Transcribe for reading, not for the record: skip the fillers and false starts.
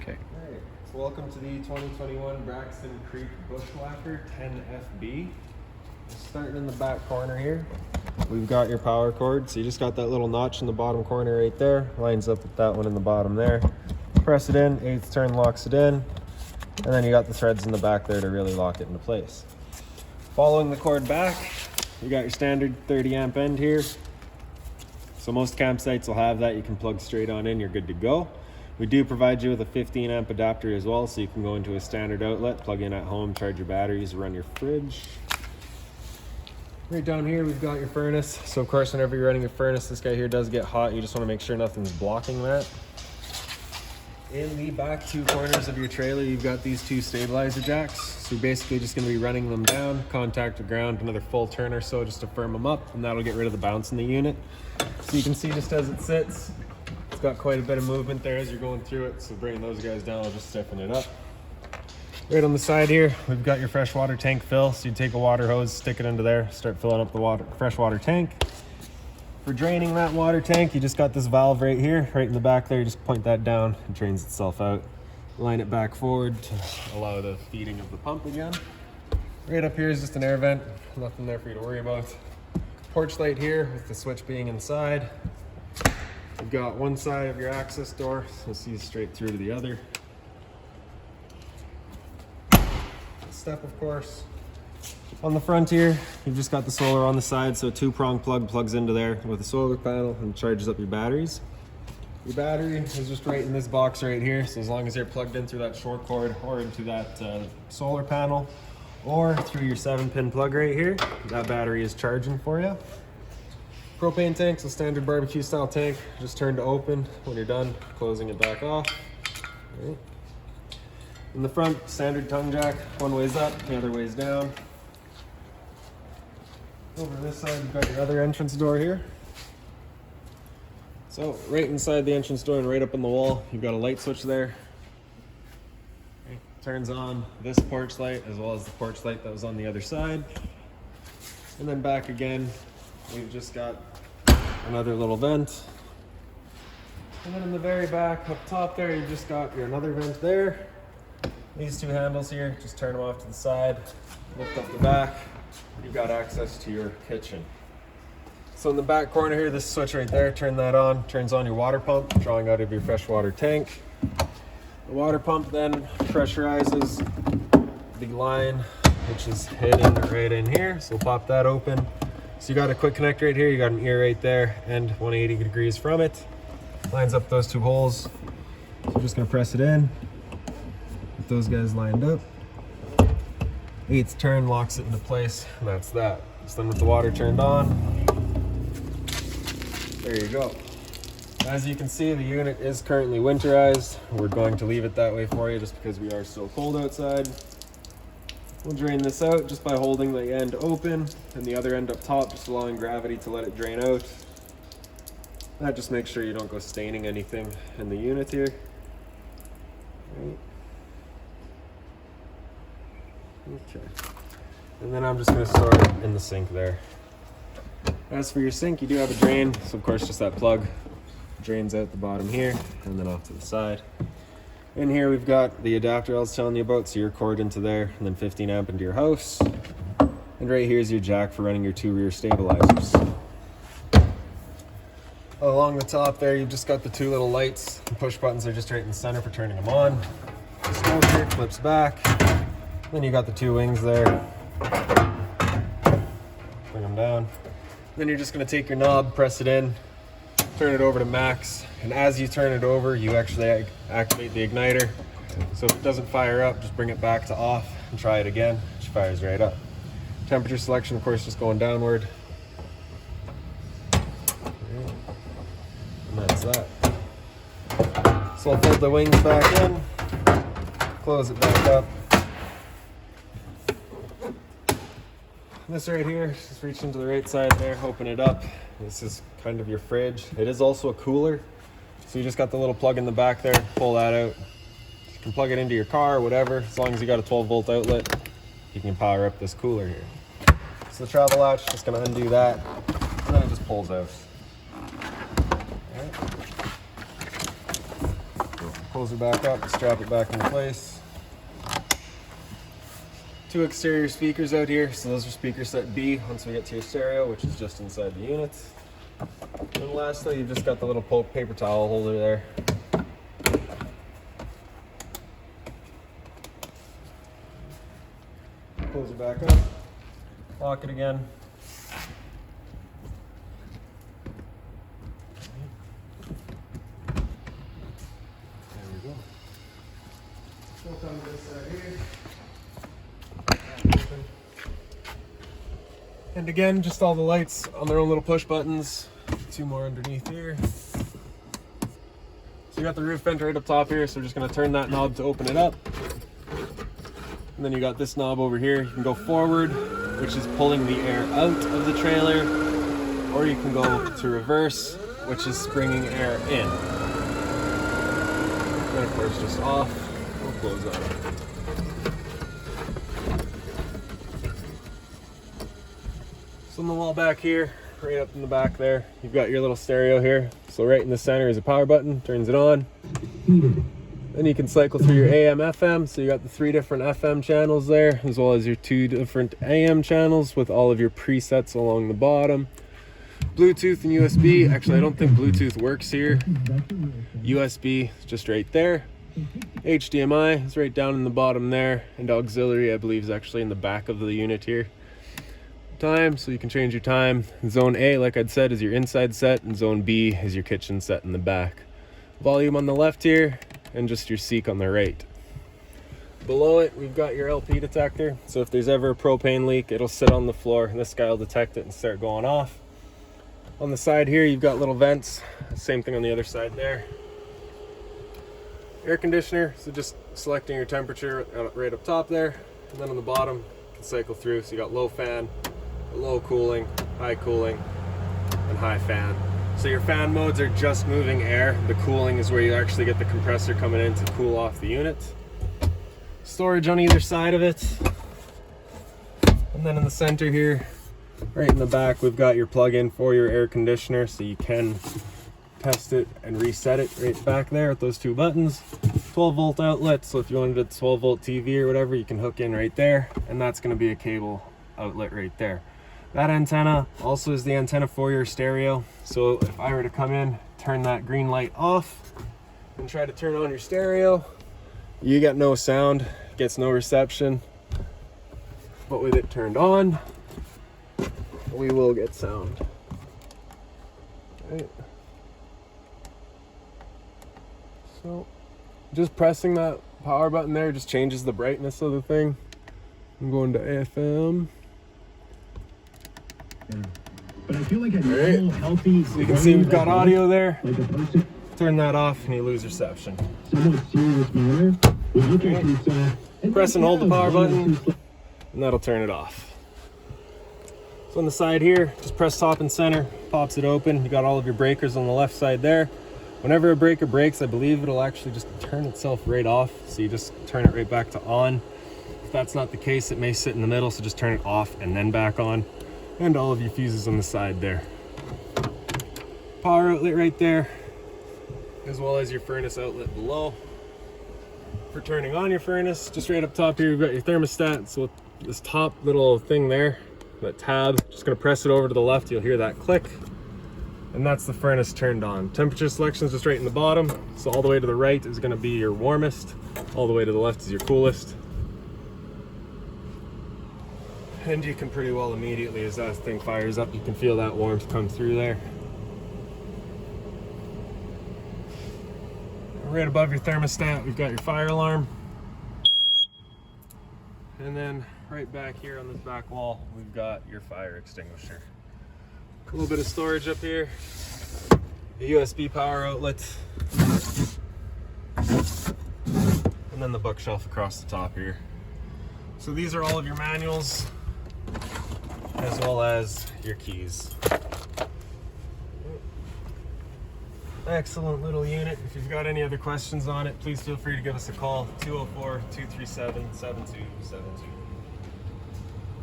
Okay. Alright, so welcome to the 2021 Braxton Creek Bushwhacker 10FB. Starting in the back corner here, we've got your power cord. So you just got that little notch in the bottom corner right there. Lines up with that one in the bottom there. Press it in, 8th turn locks it in. And then you got the threads in the back there to really lock it into place. Following the cord back, you got your standard 30 amp end here. So most campsites will have that. You can plug straight on in, you're good to go. We do provide you with a 15 amp adapter as well, so you can go into a standard outlet, plug in at home, charge your batteries, run your fridge. Right down here, we've got your furnace. So of course, whenever you're running your furnace, this guy here does get hot. You just want to make sure nothing's blocking that. In the back two corners of your trailer, you've got these two stabilizer jacks. So you're basically just going to be running them down, contact the ground, another full turn or so just to firm them up, and that'll get rid of the bounce in the unit. So you can see just as it sits, it's got quite a bit of movement there as you're going through it. So bringing those guys down will just stiffen it up. Right on the side here, we've got your freshwater tank fill. So you take a water hose, stick it into there, start filling up the freshwater tank. For draining that water tank, you just got this valve right here, right in the back there. You just point that down, it drains itself out. Line it back forward to allow the feeding of the pump again. Right up here is just an air vent, nothing there for you to worry about. Porch light here with the switch being inside. You've got one side of your access door, so see straight through to the other. Step, of course. On the front here, you've just got the solar on the side, so a 2-prong plug plugs into there with a solar panel and charges up your batteries. Your battery is just right in this box right here, so as long as you're plugged in through that short cord or into that solar panel or through your 7-pin plug right here, that battery is charging for you. Propane tank's a standard barbecue style tank. Just turn to open when you're done, closing it back off. Right. In the front, standard tongue jack, one way's up, the other way's down. Over this side, you've got your other entrance door here. So right inside the entrance door and right up on the wall, you've got a light switch there. Okay. Turns on this porch light as well as the porch light that was on the other side. And then back again, we've just got another little vent. And then in the very back up top there, you've just got your another vent there. These two handles here, just turn them off to the side, lift up the back. You've got access to your kitchen. So in the back corner here, this switch right there, turn that on, turns on your water pump, drawing out of your freshwater tank. The water pump then pressurizes the line, which is hidden right in here. So we'll pop that open. So you got a quick connect right here, you got an ear right there, and 180 degrees from it. Lines up those two holes. So I'm just gonna press it in. With those guys lined up. 8th turn locks it into place, and that's that. So then with the water turned on, there you go. As you can see, the unit is currently winterized. We're going to leave it that way for you just because we are so cold outside. We'll drain this out just by holding the end open and the other end up top, just allowing gravity to let it drain out. That just makes sure you don't go staining anything in the unit here. Right. Okay, and then I'm just going to store it in the sink there. As for your sink, you do have a drain, so of course just that plug drains out the bottom here and then off to the side. In here we've got the adapter I was telling you about, so your cord into there and then 15 amp into your house. And right here's your jack for running your 2 rear stabilizers. Along the top there, you've just got the 2 little lights. The push buttons are just right in the center for turning them on. The smoker clips back. Then you got the 2 wings there. Bring them down. Then you're just going to take your knob, press it in, turn it over to max, and as you turn it over, you actually activate the igniter. So if it doesn't fire up, just bring it back to off and try it again. It fires right up. Temperature selection, of course, just going downward. And that's that. So I'll fold the wings back in, close it back up. This right here, just reach into the right side there, open it up. This is kind of your fridge. It is also a cooler. So you just got the little plug in the back there, pull that out. You can plug it into your car or whatever. As long as you got a 12-volt outlet, you can power up this cooler here. So the travel latch, just gonna undo that, and then it just pulls out. All right. Pulls it back up, strap it back into place. 2 exterior speakers out here, so those are speaker set B once we get to your stereo, which is just inside the unit. And lastly, you've just got the little paper towel holder there. Close it back up, lock it again. There we go. We'll come to this side here. And again, just all the lights on their own little push buttons. 2 more underneath here. So you got the roof vent right up top here, so we're just gonna turn that knob to open it up. And then you got this knob over here. You can go forward, which is pulling the air out of the trailer, or you can go to reverse, which is bringing air in. And of course, just off. We'll close that up. So on the wall back here, right up in the back there, you've got your little stereo here. So right in the center is a power button, turns it on. Then you can cycle through your AM, FM. So you got the 3 different FM channels there, as well as your 2 different AM channels with all of your presets along the bottom. Bluetooth and USB. Actually, I don't think Bluetooth works here. USB is just right there. HDMI is right down in the bottom there. And auxiliary, I believe, is actually in the back of the unit here. Time, so you can change your time. Zone A, like I'd said, is your inside set, and zone B is your kitchen set in the back. Volume on the left here, and just your seek on the right. Below it, we've got your LP detector, so if there's ever a propane leak, it'll sit on the floor, and this guy will detect it and start going off. On the side here, you've got little vents. Same thing on the other side there. Air conditioner, so just selecting your temperature right up top there, and then on the bottom, you can cycle through, so you got low fan, low cooling, and high fan. So your fan modes are just moving air. The cooling is where you actually get the compressor coming in to cool off the unit. Storage on either side of it. And then in the center here, right in the back, we've got your plug-in for your air conditioner, so you can test it and reset it right back there with those 2 buttons. 12-volt outlet, so if you wanted a 12-volt TV or whatever, you can hook in right there, and that's going to be a cable outlet right there. That antenna also is the antenna for your stereo. So if I were to come in, turn that green light off, and try to turn on your stereo, you get no sound, gets no reception. But with it turned on, we will get sound. Right. So just pressing that power button there just changes the brightness of the thing. I'm going to AFM. But I feel like a normal, healthy. So you can see we've got audio there. Turn that off and you lose reception. Press and hold the power button, and that'll turn it off. So on the side here, just press top and center, pops it open. You got all of your breakers on the left side there. Whenever a breaker breaks, I believe it'll actually just turn itself right off. So you just turn it right back to on. If that's not the case, it may sit in the middle, so just turn it off and then back on. And all of your fuses on the side there. Power outlet right there, as well as your furnace outlet below. For turning on your furnace, just right up top here, you've got your thermostat. So with this top little thing there, that tab, just gonna press it over to the left, you'll hear that click. And that's the furnace turned on. Temperature selection is just right in the bottom. So all the way to the right is gonna be your warmest. All the way to the left is your coolest. And you can pretty well immediately, as that thing fires up, you can feel that warmth come through there. Right above your thermostat, we've got your fire alarm. And then right back here on this back wall, we've got your fire extinguisher. A little bit of storage up here. A USB power outlet. And then the bookshelf across the top here. So these are all of your manuals, as well as your keys. Excellent little unit. If you've got any other questions on it, please feel free to give us a call, 204-237-7272.